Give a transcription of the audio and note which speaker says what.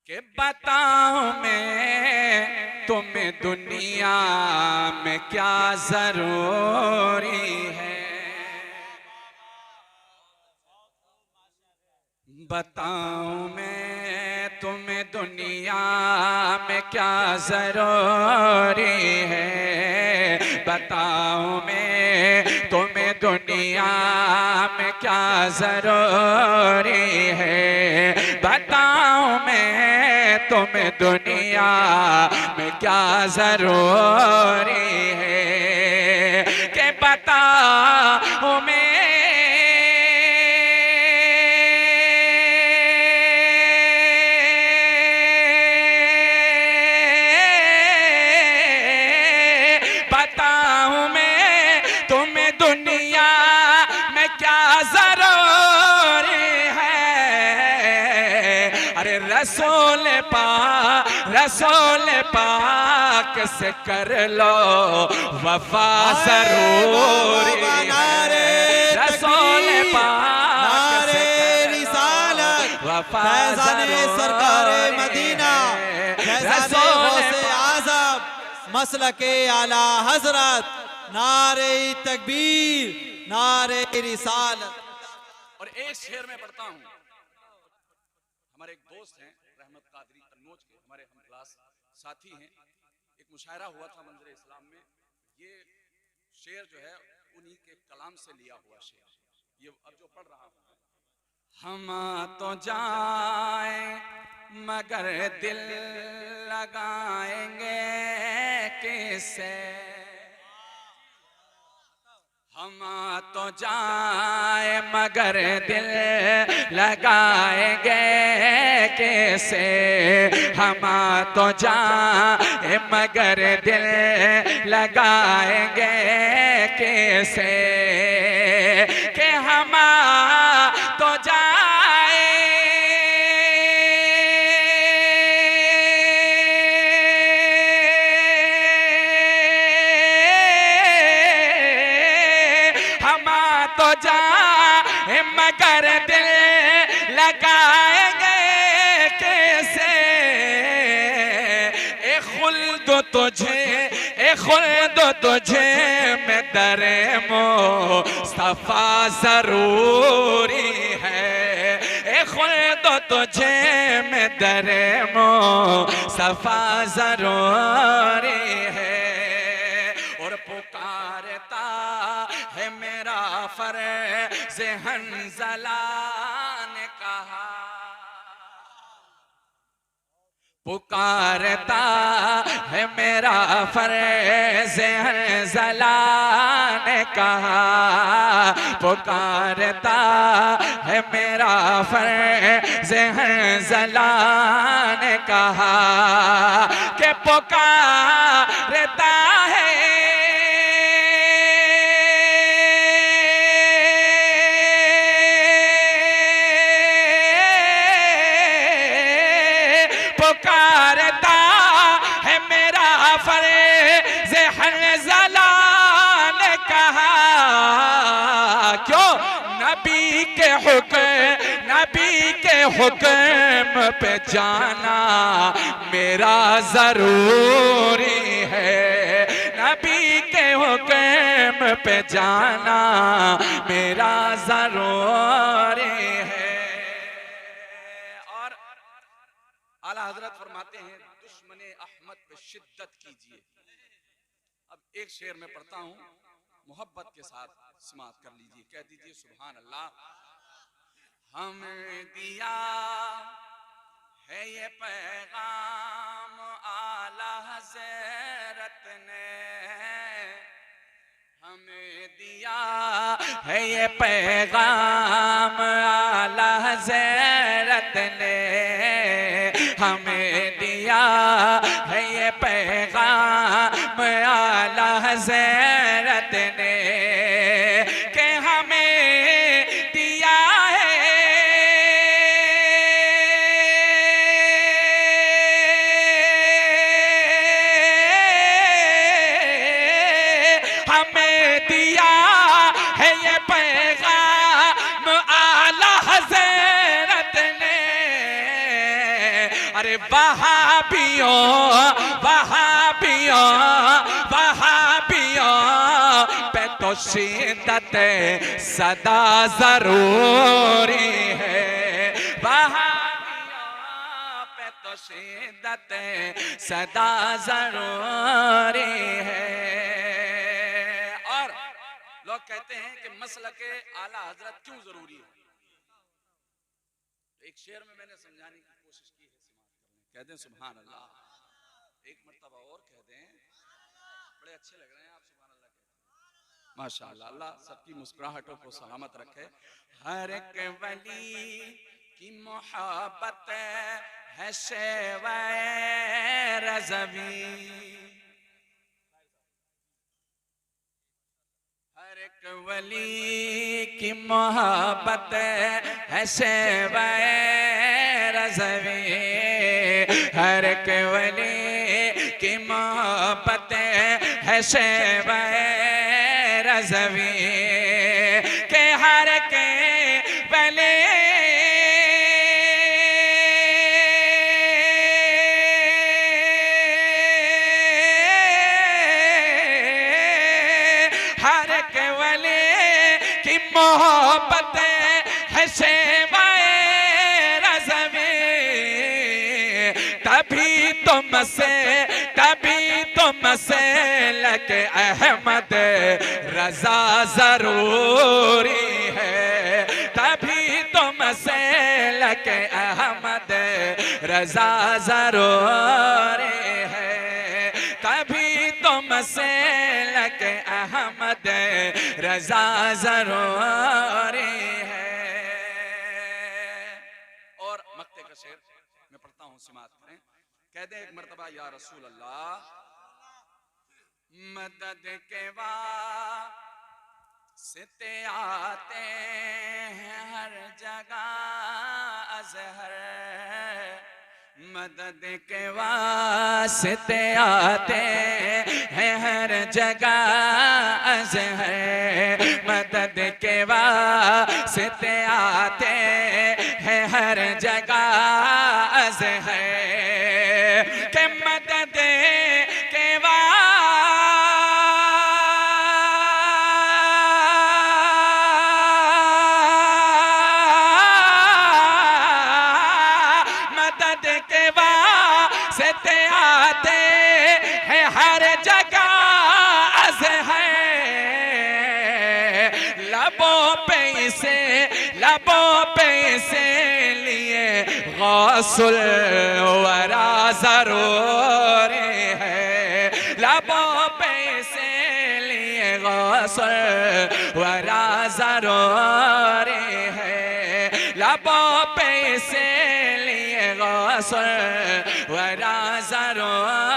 Speaker 1: कि बताऊं मैं तुम्हें दुनिया में क्या जरूरी है, बताऊं मैं तुम्हें दुनिया में क्या जरूरी है, बताऊं मैं तुम्हें दुनिया में क्या जरूरी है, बताऊं मैं तुम्हें दुनिया में क्या जरूरी है, कि बताऊं मैं रसूल पाक से कर लो वफा जरूरी है, रसूल पाक से रिसालत वफा
Speaker 2: सरकारे मदीना गौसे आज़म मसलके आला हजरत, नारे तकबीर, नारे रिसालत।
Speaker 1: और एक शेर में पढ़ता हूँ, हमारे एक दोस्त हैं रहमत कादरी तन्नोज के, हमारे हम क्लास साथी हैं, एक मुशायरा हुआ था मंजर इस्लाम में, ये शेर जो है उन्हीं के कलाम से लिया हुआ शेर, ये अब जो पढ़ रहा हूँ। हम तो जाए मगर दिल लगाएंगे किससे, हम तो जाए मगर दिल लगाएंगे कैसे, हम तो जाए मगर दिल लगाएंगे कैसे, कि हम तो जाए मगर दिल लगाएंगे कैसे, ए खुल्द तुझे में दरे मुस्तफा जरूरी है, ए खुल्द तुझे में दरे मुस्तफा जरूरी है, और पुकारता है मेरा फर्ज़ हंज़ला ने कहा, पुकारता है मेरा फर्ज़ हंज़ला ने कहा, पुकारता है मेरा फर्ज़ हंज़ला ने कहा, कि पुकारता है नबी के हुक्म पे जाना मेरा जरूरी है, नबी के हुक्म पे जाना मेरा जरूरी है। और आला हजरत फरमाते हैं दुश्मने अहमद पे शिद्दत कीजिए। अब एक शेर में पढ़ता हूँ, मोहब्बत के साथ समाअत कर लीजिए, कह दीजिए सुभान अल्लाह। हमें दिया है ये पैगाम आला हज़रत ने, हमें दिया है ये पैगाम आला हज़रत ने, हमें दिया है ये पैगाम आला हज़रत ने, कि हमें दिया अरे अरे वहाबियों वहाबियों वहाबियों पे तो शिद्दत सदा जरूरी है, वहाबियों पे तो शिद्दत सदा जरूरी है। और लोग कहते हैं कि मसलके आला हजरत क्यों जरूरी है। एक शेर में मैंने समझाने की कोशिश की है, कह दें सुभान अल्लाह, एक मर्तबा और कह दें, बड़े अच्छे लग रहे हैं आप, सुभान अल्लाह कहते हैं, माशाअल्लाह। अल्लाह सबकी मुस्कुराहटों को सलामत रखे। हर एक वली की मोहब्बत है शेवा रज़वी, हर एक वली की मोहब्बत है शेवा रज़वी, हर एक वली की मोहब्बत है शेवा रज़वी, के हर के वली मोहब्बत है शेवाए रज़वी, तभी तुमसे लगे अहमद रज़ा जरूरी है, तभी तुमसे लगे अहमद रज़ा जरूरी है, तभी तुमसे लगे अहमद रज़ा जरूरी है। और मक्ते का शेर मैं पढ़ता हूँ, समाअत करें। कह दे एक मर्तबा या रसूल अल्लाह, मदद के वास्ते आते हैं हर जगह अज़हर, मदद के वास्ते आते हैं हर जगह अज़हर, मदद के वास्ते आते हैं हर जगह अज़हर, के मदद के मदद के वास्ते आते हैं हर जगह अज़हर, लबों पे से लिए गौसुल वरा जरूरी है, लबों पे से लिए गौसुल वरा जरूरी है, लबों पे से लिए गौसुल वरा जरूरी